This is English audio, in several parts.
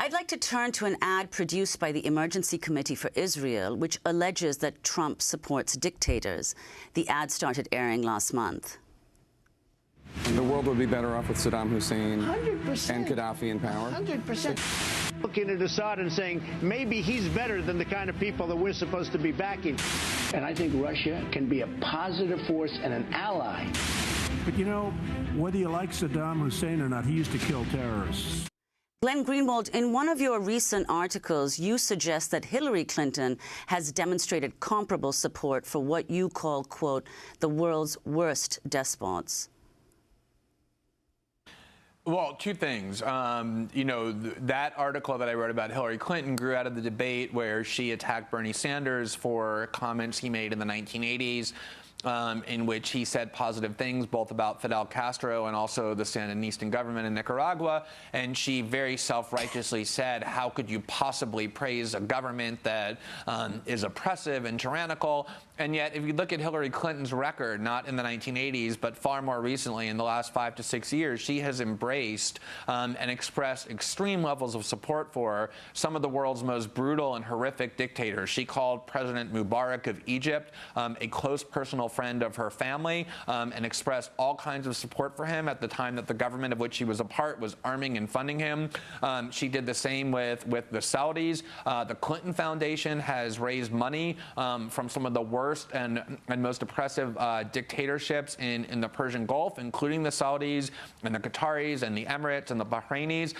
I'd like to turn to an ad produced by the Emergency Committee for Israel, which alleges that Trump supports dictators. The ad started airing last month. The world would be better off with Saddam Hussein 100%. and Gaddafi in power. 100%. Looking at Assad and saying maybe he's better than the kind of people that we're supposed to be backing. And I think Russia can be a positive force and an ally. But you know, whether you like Saddam Hussein or not, he used to kill terrorists. Glenn Greenwald, in one of your recent articles, you suggest that Hillary Clinton has demonstrated comparable support for what you call, quote, the world's worst despots. Well, two things. You know, that article that I wrote about Hillary Clinton grew out of the debate where she attacked Bernie Sanders for comments he made in the 1980s. In which he said positive things both about Fidel Castro and also the Sandinista government in Nicaragua. And she very self-righteously said, how could you possibly praise a government that is oppressive and tyrannical? And yet, if you look at Hillary Clinton's record, not in the 1980s, but far more recently, in the last 5 to 6 years, she has embraced and expressed extreme levels of support for some of the world's most brutal and horrific dictators. She called President Mubarak of Egypt a close personal friend of her family and expressed all kinds of support for him at the time that the government of which she was a part was arming and funding him. She did the same with the Saudis. The Clinton Foundation has raised money from some of the worst and most oppressive dictatorships in the Persian Gulf, including the Saudis and the Qataris and the Emirates and the Bahrainis.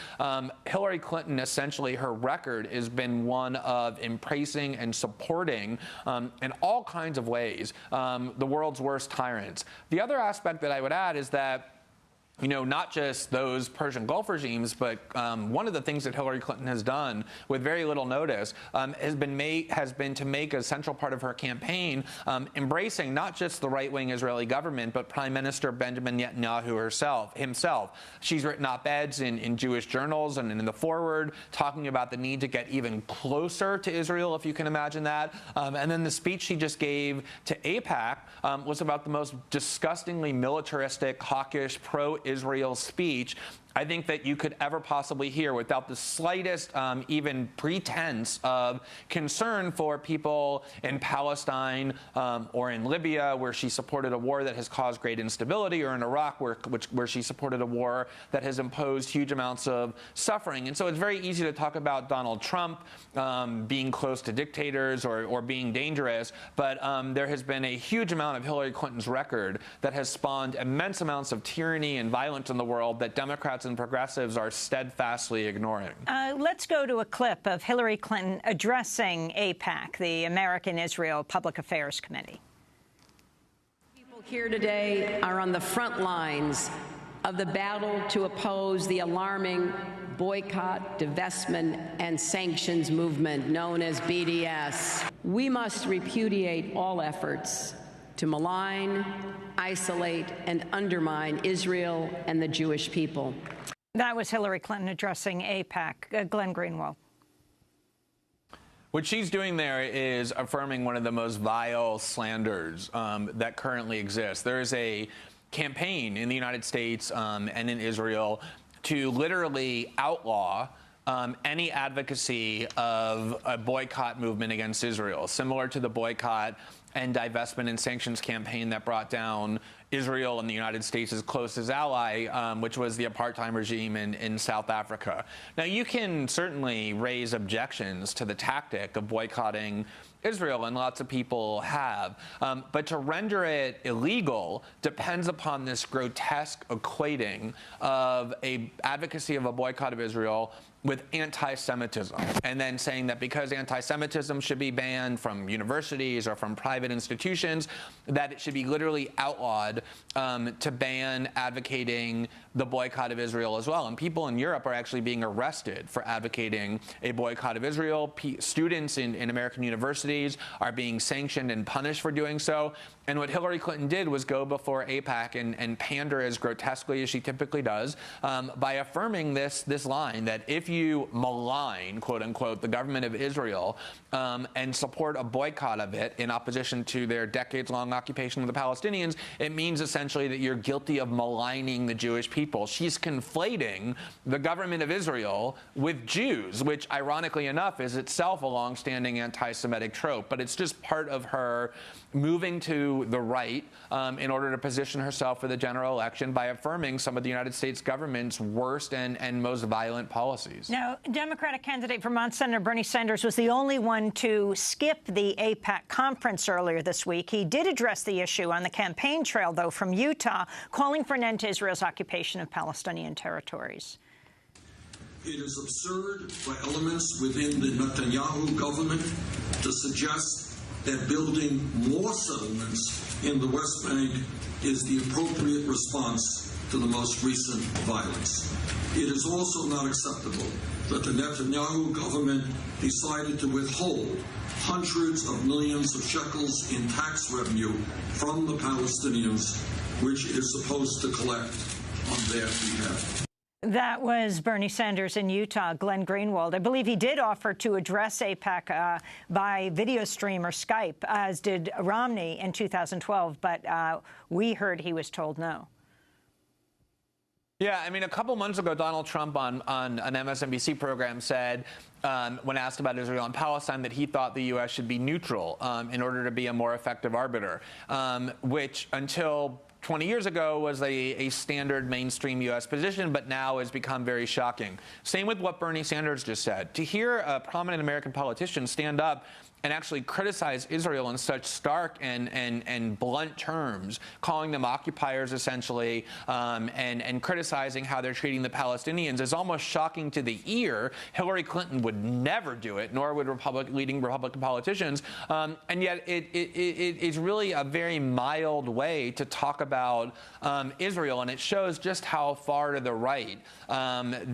Hillary Clinton, essentially, her record has been one of embracing and supporting in all kinds of ways the world's worst tyrants. The other aspect that I would add is that, you know, not just those Persian Gulf regimes, but one of the things that Hillary Clinton has done with very little notice has been to make a central part of her campaign embracing not just the right-wing Israeli government, but Prime Minister Benjamin Netanyahu himself. She's written op-eds in Jewish journals and in the foreword talking about the need to get even closer to Israel, if you can imagine that. And then the speech she just gave to AIPAC was about the most disgustingly militaristic, hawkish, pro-Israel speech I think that you could ever possibly hear without the slightest even pretense of concern for people in Palestine or in Libya, where she supported a war that has caused great instability, or in Iraq, where she supported a war that has imposed huge amounts of suffering. And so it's very easy to talk about Donald Trump being close to dictators or being dangerous, but there has been a huge amount of Hillary Clinton's record that has spawned immense amounts of tyranny and violence in the world that Democrats and progressives are steadfastly ignoring. Let's go to a clip of Hillary Clinton addressing AIPAC, the American Israel Public Affairs Committee. People here today are on the front lines of the battle to oppose the alarming boycott, divestment, and sanctions movement known as BDS. We must repudiate all efforts to malign, isolate, and undermine Israel and the Jewish people. That was Hillary Clinton addressing AIPAC. Glenn Greenwald. What she's doing there is affirming one of the most vile slanders that currently exists. There is a campaign in the United States and in Israel to literally outlaw any advocacy of a boycott movement against Israel, similar to the boycott and divestment and sanctions campaign that brought down Israel and the United States' closest ally, which was the apartheid regime in South Africa. Now, you can certainly raise objections to the tactic of boycotting Israel, and lots of people have. But to render it illegal depends upon this grotesque equating of a advocacy of a boycott of Israel with anti-Semitism, and then saying that because anti-Semitism should be banned from universities or from private institutions, that it should be literally outlawed to ban advocating the boycott of Israel as well. And people in Europe are actually being arrested for advocating a boycott of Israel. Students in American universities are being sanctioned and punished for doing so. And what Hillary Clinton did was go before AIPAC and pander as grotesquely as she typically does by affirming this line that if you malign, quote unquote, the government of Israel and support a boycott of it in opposition to their decades-long occupation of the Palestinians, it means means essentially that you're guilty of maligning the Jewish people. She's conflating the government of Israel with Jews, which, ironically enough, is itself a longstanding anti-Semitic trope. But it's just part of her moving to the right in order to position herself for the general election by affirming some of the United States government's worst and most violent policies. Now, Democratic candidate Vermont Senator Bernie Sanders was the only one to skip the AIPAC conference earlier this week. He did address the issue on the campaign trail, though, from Utah, calling for an end to Israel's occupation of Palestinian territories. It is absurd for elements within the Netanyahu government to suggest that building more settlements in the West Bank is the appropriate response to the most recent violence. It is also not acceptable that the Netanyahu government decided to withhold hundreds of millions of shekels in tax revenue from the Palestinians, which it is supposed to collect on their behalf. That was Bernie Sanders in Utah. Glenn Greenwald, I believe he did offer to address AIPAC by video stream or Skype, as did Romney in 2012, but we heard he was told no. Yeah, I mean, a couple months ago, Donald Trump on an MSNBC program said, when asked about Israel and Palestine, that he thought the U.S. should be neutral in order to be a more effective arbiter, which until 20 years ago was a standard mainstream U.S. position, but now has become very shocking. Same with what Bernie Sanders just said. To hear a prominent American politician stand up and actually criticize Israel in such stark and blunt terms, calling them occupiers essentially, and criticizing how they're treating the Palestinians is almost shocking to the ear. Hillary Clinton would never do it, nor would leading Republican politicians. And yet it is really a very mild way to talk about Israel, and it shows just how far to the right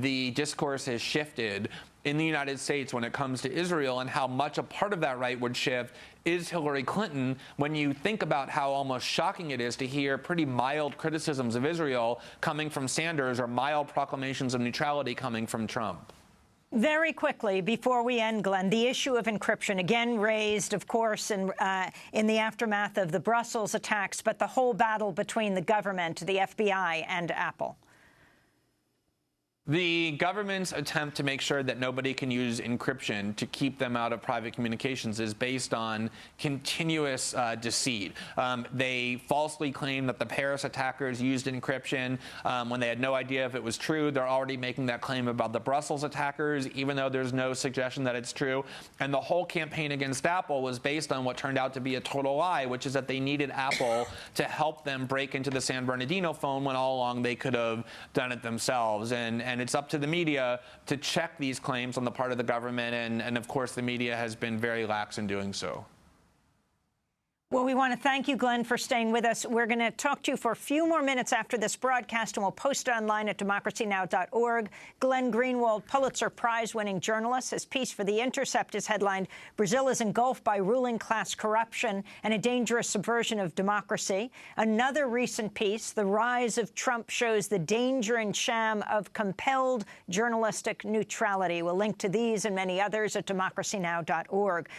the discourse has shifted in the United States when it comes to Israel, and how much a part of that right would shift is Hillary Clinton when you think about how almost shocking it is to hear pretty mild criticisms of Israel coming from Sanders or mild proclamations of neutrality coming from Trump. Very quickly, before we end, Glenn, the issue of encryption, again raised, of course, in the aftermath of the Brussels attacks, but the whole battle between the government, the FBI, and Apple. The government's attempt to make sure that nobody can use encryption to keep them out of private communications is based on continuous deceit. They falsely claim that the Paris attackers used encryption when they had no idea if it was true. They're already making that claim about the Brussels attackers, even though there's no suggestion that it's true. And the whole campaign against Apple was based on what turned out to be a total lie, which is that they needed Apple to help them break into the San Bernardino phone when all along they could have done it themselves. And it's up to the media to check these claims on the part of the government, and of course the media has been very lax in doing so. Well, we want to thank you, Glenn, for staying with us. We're going to talk to you for a few more minutes after this broadcast, and we'll post it online at democracynow.org. Glenn Greenwald, Pulitzer Prize-winning journalist. His piece for The Intercept is headlined, "Brazil is engulfed by ruling class corruption and a dangerous subversion of democracy." Another recent piece, "The Rise of Trump Shows the Danger and Sham of Compelled Journalistic Neutrality." We'll link to these and many others at democracynow.org.